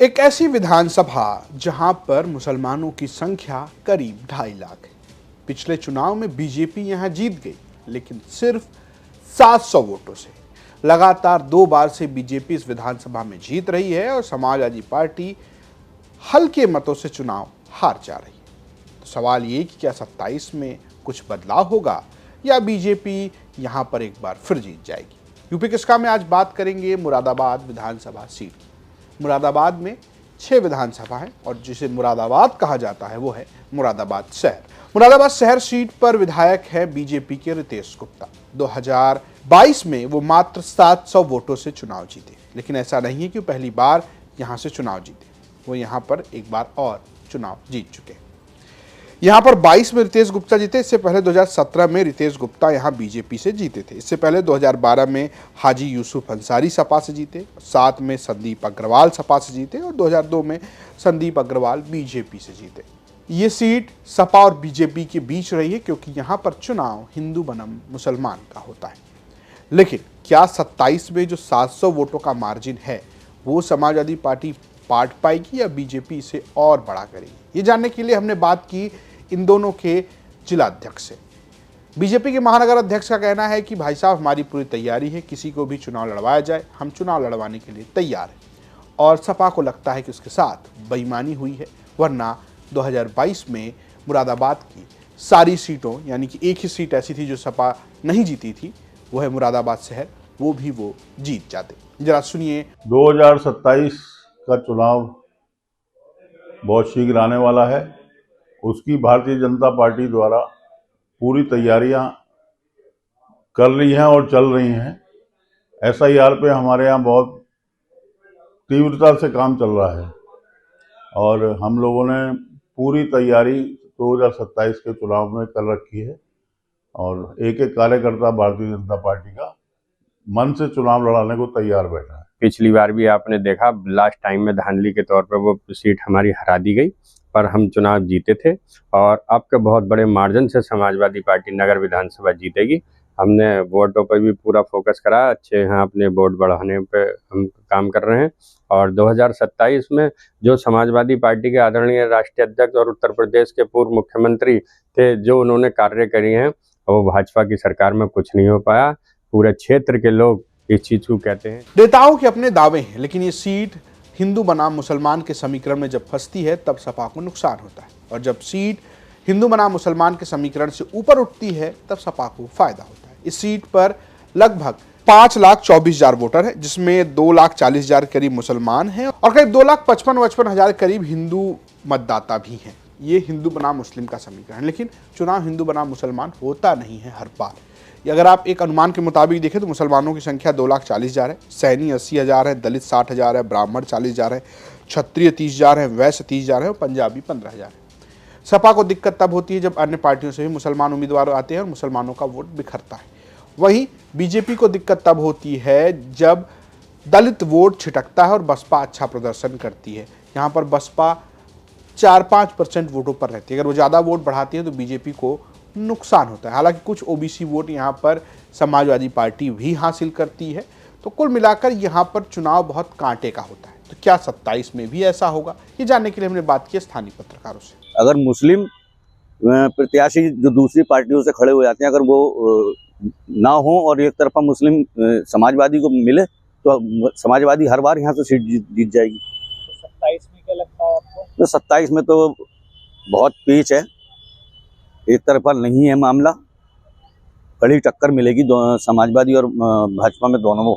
एक ऐसी विधानसभा जहां पर मुसलमानों की संख्या करीब 2.5 लाख है। पिछले चुनाव में बीजेपी यहां जीत गई, लेकिन सिर्फ 700 वोटों से। लगातार 2 बार से बीजेपी इस विधानसभा में जीत रही है और समाजवादी पार्टी हल्के मतों से चुनाव हार जा रही है। तो सवाल ये कि क्या 27 में कुछ बदलाव होगा या बीजेपी यहां पर एक बार फिर जीत जाएगी। यूपी किसका में आज बात करेंगे मुरादाबाद विधानसभा सीट। मुरादाबाद में 6 विधानसभा है और जिसे मुरादाबाद कहा जाता है वो है मुरादाबाद शहर। मुरादाबाद शहर सीट पर विधायक है बीजेपी के रितेश गुप्ता। 2022 में वो मात्र 700 वोटों से चुनाव जीते, लेकिन ऐसा नहीं है कि पहली बार यहां से चुनाव जीते। वो यहां पर एक बार और चुनाव जीत चुके हैं। यहां पर 22 में रितेश गुप्ता जीते। इससे पहले 2017 में रितेश गुप्ता यहां बीजेपी से जीते थे। इससे पहले 2012 में हाजी यूसुफ अंसारी सपा से जीते, 7 में संदीप अग्रवाल सपा से जीते और 2002 में संदीप अग्रवाल बीजेपी से जीते। ये सीट सपा और बीजेपी के बीच रही है क्योंकि यहां पर चुनाव हिंदू बनाम मुसलमान का होता है। लेकिन क्या 27 में जो 700 वोटों का मार्जिन है वो समाजवादी पार्टी पाट पाएगी या बीजेपी इसे और बड़ा करेगी? ये जानने के लिए हमने बात की इन दोनों के जिला अध्यक्ष से। बीजेपी के महानगर अध्यक्ष का कहना है कि भाई साहब हमारी पूरी तैयारी है, किसी को भी चुनाव लड़वाया जाए, हम चुनाव लड़वाने के लिए तैयार हैं। और सपा को लगता है कि उसके साथ बेईमानी हुई है, वरना 2022 में मुरादाबाद की सारी सीटों, यानी कि एक ही सीट ऐसी थी जो सपा नहीं जीती थी, वो है मुरादाबाद शहर, वो भी वो जीत जाते। जरा सुनिए। 2027 का चुनाव बहुत शीघ्र आने वाला है। उसकी भारतीय जनता पार्टी द्वारा पूरी तैयारियां कर रही हैं और चल रही हैं। SIR पे हमारे यहाँ बहुत तीव्रता से काम चल रहा है और हम लोगों ने पूरी तैयारी 2027 के चुनाव में कर रखी है और एक एक कार्यकर्ता भारतीय जनता पार्टी का मन से चुनाव लड़ाने को तैयार बैठा है। पिछली बार भी आपने देखा, लास्ट टाइम में धांधली के तौर पर वो सीट हमारी हरा दी गई, पर हम चुनाव जीते थे और अब के बहुत बड़े मार्जिन से समाजवादी पार्टी नगर विधानसभा जीतेगी। हमने वोटों पर भी पूरा फोकस करा, अच्छे यहाँ अपने वोट बढ़ाने पे हम काम कर रहे हैं। और 2027 में जो समाजवादी पार्टी के आदरणीय राष्ट्रीय अध्यक्ष और उत्तर प्रदेश के पूर्व मुख्यमंत्री थे, जो उन्होंने कार्य करे हैं, वो भाजपा की सरकार में कुछ नहीं हो पाया। पूरे क्षेत्र के लोग इस चीज को कहते हैं। नेताओं के अपने दावे हैं, लेकिन ये सीट हिंदू बनाम मुसलमान के समीकरण में जब फंसती है तब सपा को नुकसान होता है, और जब सीट हिंदू बनाम मुसलमान के समीकरण से ऊपर उठती है तब सपा को फायदा होता है। इस सीट पर लगभग 5,24,000 वोटर है, जिसमें 2,40,000 करीब मुसलमान हैं और करीब 2,55,000 करीब हिंदू मतदाता भी हैं। ये हिंदू बनाम मुस्लिम का समीकरण है, लेकिन चुनाव हिंदू बनाम मुसलमान होता नहीं है हर बार। अगर आप एक अनुमान के मुताबिक देखें तो मुसलमानों की संख्या 2,40,000 है, सैनी 80,000 है, दलित 60,000 है, ब्राह्मण 40,000 है, क्षत्रिय 30,000 है, वैश्य 30,000 है और पंजाबी 15,000 है। सपा को दिक्कत तब होती है जब अन्य पार्टियों से भी मुसलमान उम्मीदवार आते हैं और मुसलमानों का वोट बिखरता है। वहीं बीजेपी को दिक्कत तब होती है जब दलित वोट छिटकता है और बसपा अच्छा प्रदर्शन करती है। यहाँ पर बसपा 4-5% वोटों पर रहती है। अगर वो ज़्यादा वोट बढ़ाती है तो बीजेपी को नुकसान होता है। हालांकि कुछ OBC वोट यहाँ पर समाजवादी पार्टी भी हासिल करती है। तो कुल मिलाकर यहाँ पर चुनाव बहुत कांटे का होता है। तो क्या 27 में भी ऐसा होगा? ये जानने के लिए हमने बात की स्थानीय पत्रकारों से। अगर मुस्लिम प्रत्याशी जो दूसरी पार्टियों से खड़े हो जाते हैं, अगर वो ना हो और एक तरफा मुस्लिम समाजवादी को मिले तो समाजवादी हर बार यहाँ से सीट जीत जाएगी। तो 27 में क्या लगता है आपको? तो 27 में तो बहुत पीच है, एक तरफा नहीं है मामला, कड़ी टक्कर मिलेगी। समाजवादी और भाजपा में दोनों में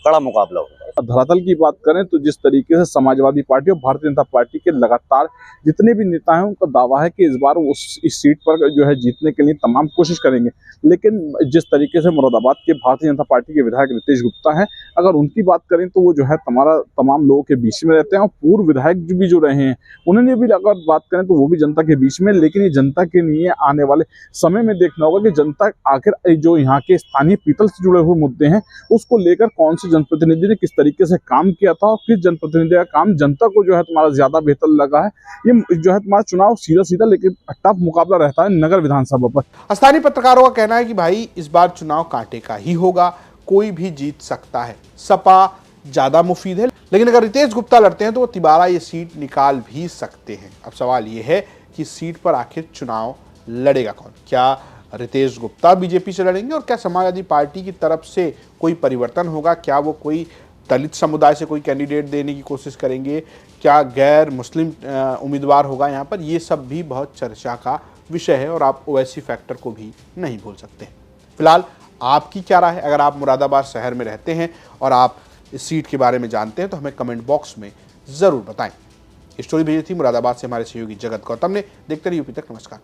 कड़ा मुकाबला होगा। धरातल की बात करें तो जिस तरीके से समाजवादी पार्टी और भारतीय जनता पार्टी के लगातार जितने भी नेता हैं उनका दावा है कि इस बार वो इस सीट पर जो है जीतने के लिए तमाम कोशिश करेंगे, लेकिन जिस तरीके से मुरादाबाद के भारतीय जनता पार्टी के विधायक रितेश गुप्ता हैं, अगर उनकी बात करें तो वो जो है तमाम लोगों के बीच में रहते हैं और पूर्व विधायक भी जो रहे हैं उन्होंने भी अगर बात करें तो वो भी जनता के बीच में। लेकिन ये जनता के लिए आने वाले समय में देखना होगा कि जनता आखिर जो यहाँ के स्थानीय पीतल से जुड़े हुए मुद्दे हैं उसको लेकर कौन से जनप्रतिनिधि ने किस तरीके से काम किया था और किस जनप्रतिनिधि का काम जनता को जो है तुम्हारा ज्यादा बेहतर लगा है। ये जो है तुम्हारा चुनाव सीधा सीधा लेकिन टफ मुकाबला रहता है नगर विधानसभा पर। स्थानीय पत्रकारों का कहना है कि भाई इस बार चुनाव कांटे का ही होगा, कोई भी जीत सकता है। सपा ज्यादा मुफीद है, लेकिन अगर रितेश गुप्ता लड़ते हैं तो वो तिवारा ये सीट निकाल भी सकते हैं। अब सवाल ये है कि सीट पर आखिर चुनाव लड़ेगा कौन? क्या रितेश गुप्ता बीजेपी से लड़ेंगे और क्या समाजवादी पार्टी की तरफ से कोई परिवर्तन होगा? क्या वो कोई दलित समुदाय से कोई कैंडिडेट देने की कोशिश करेंगे? क्या गैर मुस्लिम उम्मीदवार होगा यहाँ पर? ये सब भी बहुत चर्चा का विषय है और आप ओवैसी फैक्टर को भी नहीं भूल सकते। फिलहाल आपकी क्या राय है? अगर आप मुरादाबाद शहर में रहते हैं और आप इस सीट के बारे में जानते हैं तो हमें कमेंट बॉक्स में ज़रूर बताएं। स्टोरी भेजी थी मुरादाबाद से हमारे सहयोगी जगत गौतम ने। देखते रहिए यूपी तक। नमस्कार।